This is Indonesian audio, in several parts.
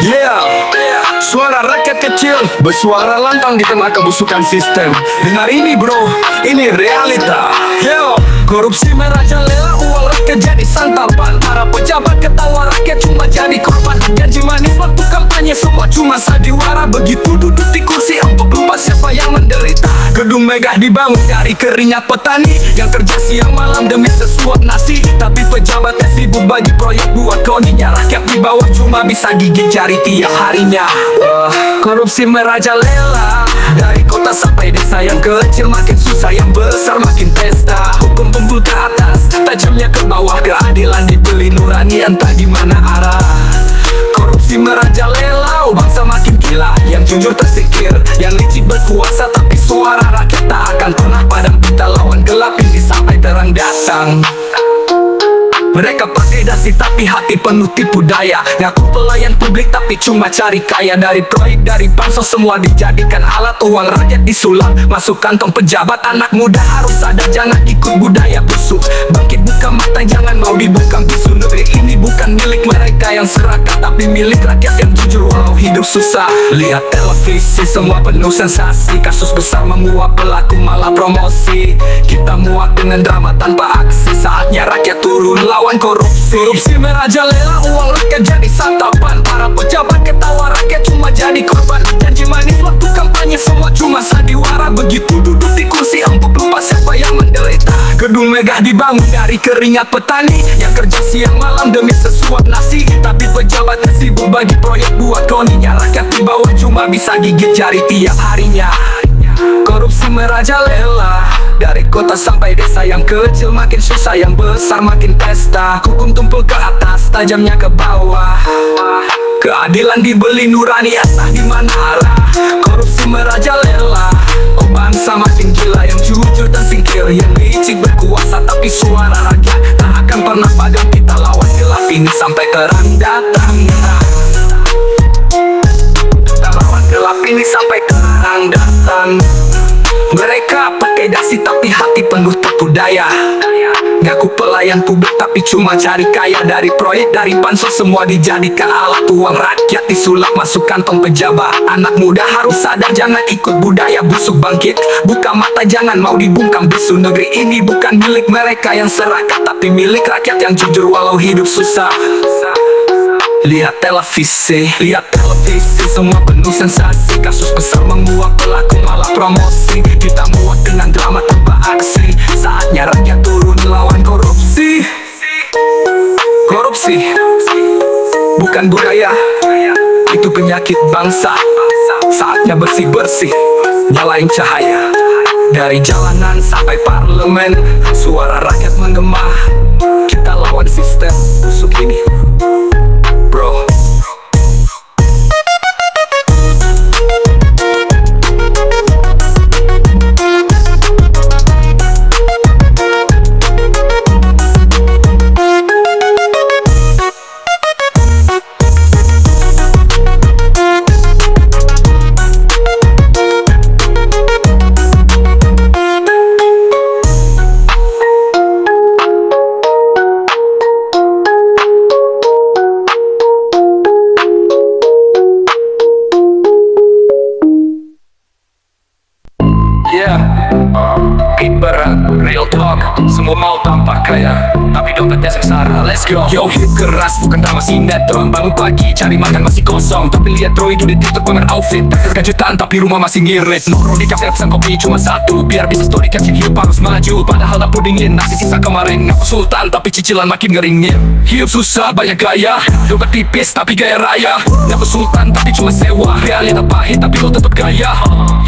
Yeah, suara rakyat kecil bersuara lantang di tengah kebusukan sistem. Dengar ini bro, ini realita. Yo, korupsi merajalela, uang rakyat jadi santapan. Para pejabat ketawa, rakyat cuma jadi korban. Janji manis waktu kampanye semua cuma sandiwara. Begitu duduk di kursi untuk lupa siapa yang menderita. Gedung megah dibangun dari keringat petani yang kerja siang malam demi sesuap nasi. Tapi pejabatnya sibuk bagi proyek buat koninya. Rakyat di bawah cuma bisa gigit jari tiap harinya. Korupsi merajalela dari kota sampai desa. Yang kecil makin susah, yang besar makin pesta. Hukum tumpul ke atas, tajamnya ke bawah. Keadilan dibeli nurani entah di mana arah. Korupsi merajalela, bangsa makin gila. Yang jujur tersingkir, yang licik berkuasa. Tapi suara rakyat tak akan pernah padam. Kita lawan gelap ini sampai terang datang. Mereka pakai dasi tapi hati penuh tipu daya. Ngaku pelayan publik tapi cuma cari kaya. Dari proyek, dari bansos semua dijadikan alat. Uang rakyat disulap masuk kantong pejabat. Anak muda harus sadar, jangan ikut budaya busuk. Bangkit buka mata, jangan mau dibungkam bisu. Negeri ini bukan milik mereka yang serakah, tapi milik rakyat yang jujur walau hidup susah. Lihat televisi semua penuh sensasi. Kasus besar menguap, pelaku malah promosi. Kita muak dengan drama tanpa aksi. Saatnya rakyat turun lawan korupsi. Korupsi merajalela, uang rakyat jadi santapan. Para pejabat ketawa, rakyat cuma jadi korban. Janji manis waktu kampanye semua cuma sandiwara. Begitu duduk di kursi empuk lupa siapa yang menderita. Gedung megah dibangun dari keringat petani yang kerja siang malam demi sesuap nasi. Tapi pejabatnya sibuk bagi proyek buat koninya. Rakyat di bawah cuma bisa gigit jari tiap harinya. Korupsi merajalela dari kota sampai desa. Yang kecil makin susah, yang besar makin pesta. Hukum tumpul ke atas, tajamnya ke bawah. Keadilan dibeli nurani entah di mana arah. Korupsi merajalela, bangsa makin gila. Yang jujur dan singkir, yang licik berkuasa. Tapi suara rakyat tak akan pernah padam. Kita lawan gelap ini sampai terang datang. Kita lawan gelap ini sampai terang datang. Mereka pakai dasi tapi hati penuh tipu daya. Ngaku pelayan publik tapi cuma cari kaya. Dari proyek, dari bansos semua dijadikan alat. Uang rakyat disulap masuk kantong pejabat. Anak muda harus sadar, jangan ikut budaya busuk. Bangkit buka mata, jangan mau dibungkam bisu. Negeri ini bukan milik mereka yang serakah, tapi milik rakyat yang jujur walau hidup susah. Lihat televisi semua penuh sensasi. Kasus besar menguap, pelaku malah promosi. Kita muak dengan drama tanpa aksi. Saatnya rakyat turun lawan korupsi. Korupsi bukan budaya, itu penyakit bangsa. Saatnya bersih-bersih, nyalain cahaya. Dari jalanan sampai parlemen, suara rakyat menggema. Kita lawan sistem busuk ini, bro. Berat, real talk, semua mau tampak kaya, tapi dompetnya sengsara. Let's go. Yo, hit keras bukan drama sinetron. Bangun pagi cari makan masih kosong, tapi lihat bro itu di TikTok pamer outfit. Kejutan tapi rumah masih ngirit. Nongkrong di kafe pesan kopi cuma satu, biar bisa story caption hidup harus maju. Padahal dapur dingin, nasi sisa kemarin. Ngaku sultan tapi cicilan makin ngeringin. Hidup susah banyak gaya, dompet tipis tapi gaya raya. Ngaku sultan tapi cuma sewa, realita pahit tapi lo tetap gaya.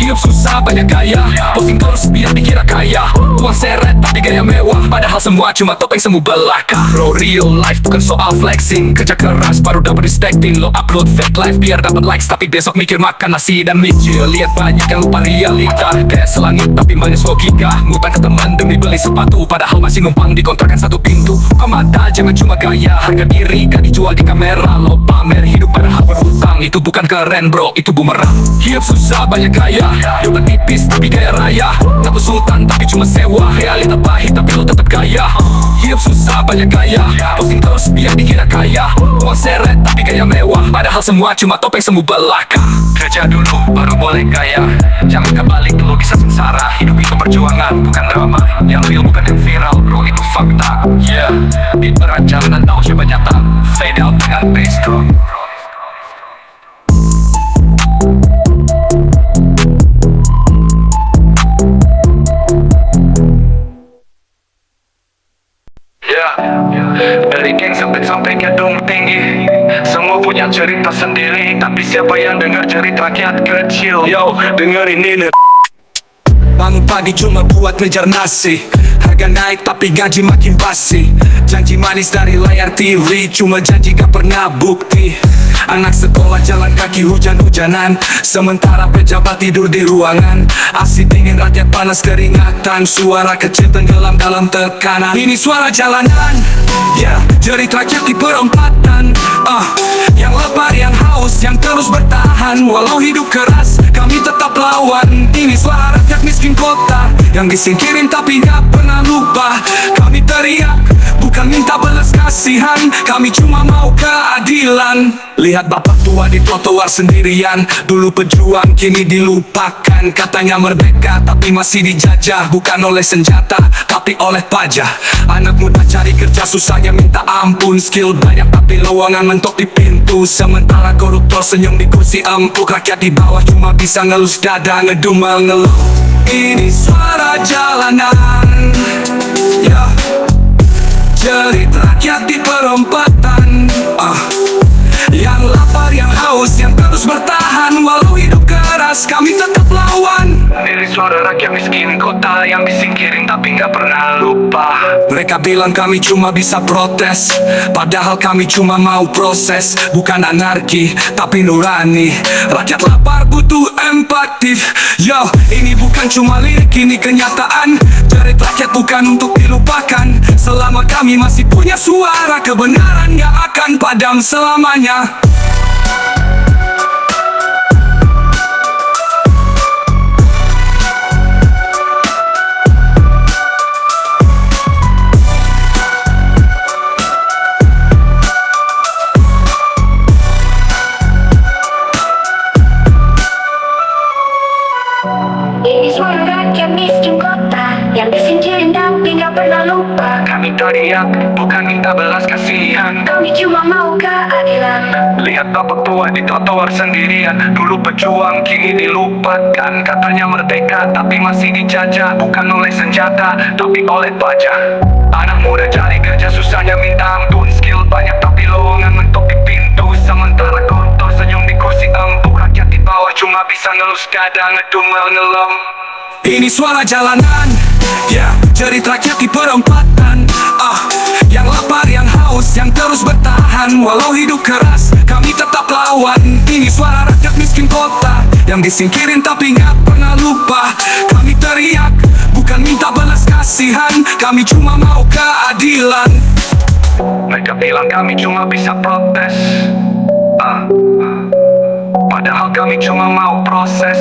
Hidup susah banyak gaya, posting terus biar dikira kaya. Uang seret tapi gaya mewah, padahal semua cuma topeng semu belaka. Bro, real life bukan soal flexing. Kerja keras baru dapat respecting. Lo upload fake life biar dapat likes, tapi besok mikir makan nasi dan micil. Lihat banyak yang lupa realita, kayak selangit tapi manis logika. Ngutang ke teman demi beli sepatu, padahal masih numpang di kontrakan satu pintu. Buka mata jangan cuma gaya, harga diri gak dijual di kamera. Lo pamer hidup padahal berhutang, itu bukan keren bro, itu bumerang. Hidup susah banyak gaya, dompet tipis tapi gaya raya. Ngaku sultan tapi cuma sewa, realita pahit tapi lo tetap gaya. Hidup susah banyak gaya, posting terus biar dikira kaya. Uang seret tapi gaya mewah, padahal semua cuma topeng semu belaka. Kerja dulu baru boleh kaya, jangan kebalik lu bisa sengsara. Hidup itu perjuangan bukan drama, yang real bukan yang viral bro, itu fakta. Yeah, beat berat jalanan tahu coba nyata, fade out dengan bass drum. Dari geng sampai gedung tinggi, semua punya cerita sendiri, tapi siapa yang dengar cerita rakyat kecil? Yo, dengerin ini. Bangun pagi cuma buat ngejar nasi, harga naik tapi gaji makin basi. Janji manis dari layar TV, cuma janji gak pernah bukti. Anak sekolah jalan kaki hujan-hujanan, sementara pejabat tidur di ruangan. Aksi dingin rakyat panas keringatan, suara kecil tenggelam dalam tekanan. Ini suara jalanan, ya, jerit rakyat di perempatan. Yang lapar, yang haus, yang terus bertahan. Walau hidup keras, kami tetap lawan. Ini suara rakyat miskin kota, yang disingkirin tapi gak pernah lupa. Kami teriak, bukan minta belas kasihan, kami cuma mau keadilan. Lihat bapak tua di trotoar sendirian, dulu pejuang kini dilupakan. Katanya merdeka tapi masih dijajah, bukan oleh senjata tapi oleh pajak. Anak muda cari kerja susahnya minta ampun, skill banyak tapi lowongan mentok di pintu. Sementara koruptor senyum di kursi empuk, rakyat di bawah cuma bisa ngelus dada ngedumel ngeluh. Ini suara jalanan, ya, jerit rakyat di perempatan. Yang lapar, yang haus, yang terus bertahan. Walau hidup keras, kami tetap lawan. Ini suara rakyat miskin kota, yang disingkirin tapi gak pernah lupa. Mereka bilang kami cuma bisa protes, padahal kami cuma mau proses. Bukan anarki, tapi nurani. Rakyat lapar butuh empati. Yo, ini bukan cuma lirik, ini kenyataan. Jerit rakyat bukan untuk dilupakan. Selama kami masih punya suara, kebenaran gak akan padam selamanya. Ini suara rakyat miskin kota, yang disingkirin tapi gak pernah lupa. Kami teriak, bukan minta belas kasihan, kami cuma mau keadilan. Lihat bapak tua di trotoar sendirian, dulu pejuang kini dilupakan. Katanya merdeka tapi masih dijajah, bukan oleh senjata tapi oleh pajak. Anak muda cari kerja susahnya minta ampun, skill banyak tapi lowongan mentok di pintu. Sementara koruptor senyum di kursi empuk, rakyat di bawah cuma bisa ngelus dada ngedumel ngelem. Ini suara jalanan, ya, jerit rakyat di perempatan. Yang lapar, yang haus, yang terus bertahan. Walau hidup keras, kami tetap lawan. Ini suara rakyat miskin kota, yang disingkirin tapi gak pernah lupa. Kami teriak, bukan minta belas kasihan, kami cuma mau keadilan. Mereka bilang kami cuma bisa protes, padahal kami cuma mau proses.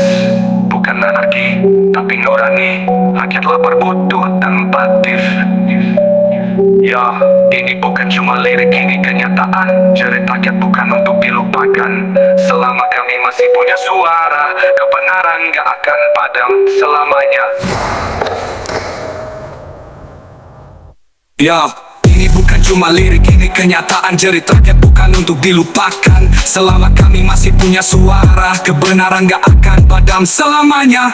Bukan anarki, tapi nurani. Rakyat lapar butuh empati. Ya, ini bukan cuma lirik, ini kenyataan. Jerit rakyat bukan untuk dilupakan. Selama kami masih punya suara, kebenaran gak akan padam selamanya. Ya, ini bukan cuma lirik, ini kenyataan. Jerit rakyat bukan untuk dilupakan. Selama kami masih punya suara, kebenaran gak akan padam selamanya.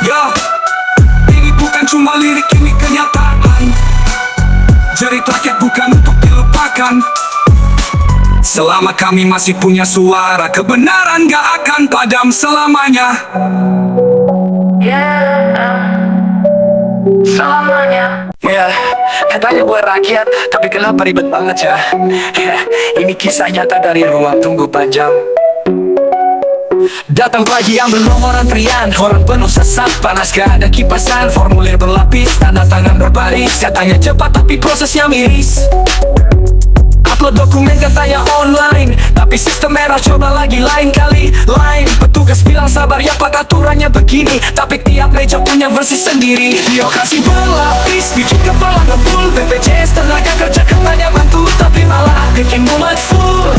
Ya, ini bukan cuma lirik, ini kenyataan. Jerit rakyat bukan untuk dilupakan. Selama kami masih punya suara, kebenaran gak akan padam selamanya. Selamanya. Ya, katanya buat rakyat, tapi kenapa ribet banget ya? Ini kisah nyata dari ruang tunggu panjang. Datang pagi ambil nomor antrian, orang penuh sesak, panas gak ada kipasan. Formulir berlapis, tanda tangan berbaris, katanya cepat tapi prosesnya miris. upload dokumen katanya online, tapi sistem merah coba lagi lain kali. Petugas bilang sabar ya pak, aturannya begini, tapi tiap meja punya versi sendiri. Birokrasi berlapis, bikin kepala ngebul. BPJS tenaga kerja katanya bantu, tapi malah bikin mumet full.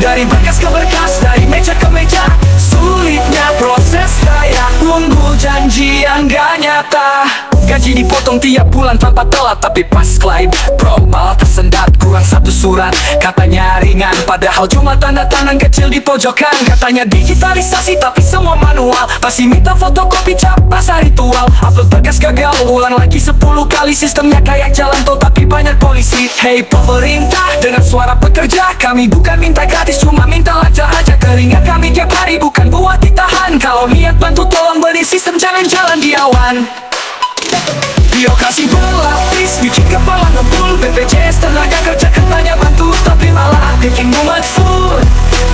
Dari berkas ke berkas, dari meja ke meja, sulitnya proses kayak tunggu janjian gak nyata. Gaji dipotong tiap bulan tanpa telat, tapi pas klaim bro malah tersendat. Kurang satu surat, katanya ringan, padahal cuma tanda tangan kecil di pojokan. Katanya digitalisasi tapi semua manual, pasti minta fotokopi cap masa ritual. Upload berkas gagal, ulang lagi 10 kali. Sistemnya kayak jalan tol tapi banyak polisi. Hey pemerintah, dengar suara pekerja, kami bukan minta gratis, cuma minta lancar aja. Keringat kami tiap hari bukan buat ditahan. Kalau niat bantu tolong beri sistem, jangan jalan di awan. Birokrasi berlapis, bikin kepala ngebul. BPJS tenaga kerja katanya bantu, tapi malah bikin mumet full.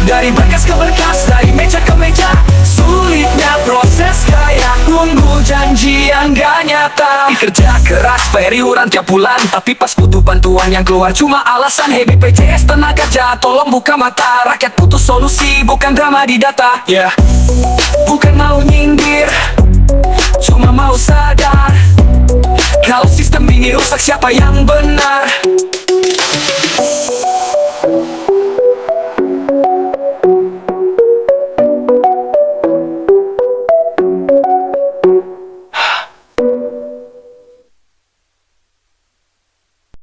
Dari berkas ke berkas, dari meja ke meja, sulitnya proses kayak tunggu janjian gak nyata. Kerja keras, bayar iuran tiap bulan, tapi pas butuh bantuan yang keluar cuma alasan. Hey BPJS tenaga kerja, tolong buka mata. Rakyat butuh solusi, bukan drama di data. Bukan mau nyindir, cuma mau sadar, kalau sistem ini rusak siapa yang benar.